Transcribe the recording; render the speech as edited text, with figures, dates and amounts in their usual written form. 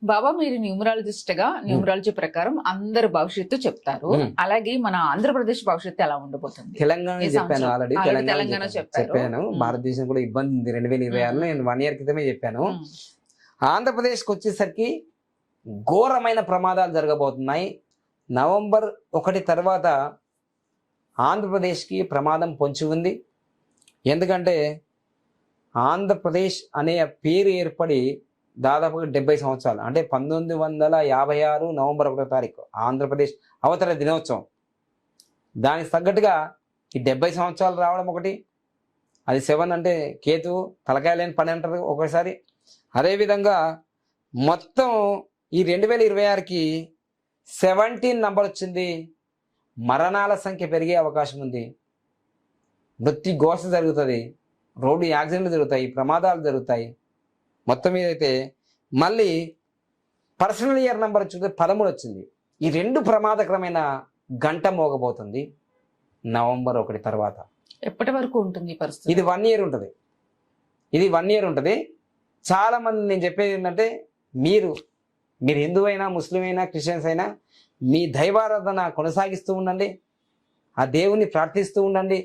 బాబా మీరు న్యూమరాలజిస్ట్ గా న్యూమరాలజీ ప్రకారం అందరి భవిష్యత్తు చెప్తారు. అలాగే మన ఆంధ్రప్రదేశ్ భవిష్యత్తు ఎలా ఉండబోతుంది? తెలంగాణ ఈ చెప్పాను సంవత్సరం. ఆల్రెడీ. తెలంగాణ తెలంగాణ చెప్పారు. చెప్పాను. భారతదేశం కూడా ఇబ్బంది ఉంది 2026లో. నేను 1 year క్రితమే చెప్పాను. ఆంధ్రప్రదేశ్కి వచ్చేసరికి ఘోరమైన ప్రమాదాలు జరగబోతున్నాయి. నవంబర్ 1 తర్వాత ఆంధ్రప్రదేశ్కి ప్రమాదం పొంచి ఉంది. ఎందుకంటే ఆంధ్రప్రదేశ్ అనే పేరు ఏర్పడి దాదాపుగా 70 సంవత్సరాలు, అంటే 1956 నవంబర్ 1వ తారీఖు ఆంధ్రప్రదేశ్ అవతరణ దినోత్సవం. దానికి తగ్గట్టుగా ఈ 70 సంవత్సరాలు రావడం ఒకటి, అది 7 అంటే కేతు తలకాయ లేని పని అంటారు ఒకసారి. అదేవిధంగా మొత్తం ఈ 2026కి 17 నంబర్ వచ్చింది. మరణాల సంఖ్య పెరిగే అవకాశం ఉంది. మృత్యు ఘోష జరుగుతుంది, రోడ్డు యాక్సిడెంట్లు జరుగుతాయి, ప్రమాదాలు జరుగుతాయి. మొత్తం మీద అయితే మళ్ళీ పర్సనల్ ఇయర్ నెంబర్ వచ్చి 13 వచ్చింది. ఈ 2 ప్రమాదకరమైన గంట మోగబోతుంది నవంబర్ 1 తర్వాత. ఎప్పటి వరకు ఉంటుంది ఈ పరిస్థితి? ఇది 1 year ఉంటుంది. ఇది 1 year ఉంటుంది. చాలా మంది నేను చెప్పేది ఏంటంటే, మీరు హిందూ అయినా, ముస్లిం అయినా, క్రిస్టియన్స్ అయినా మీ దైవారాధన కొనసాగిస్తూ ఉండండి, ఆ దేవుని ప్రార్థిస్తూ ఉండండి.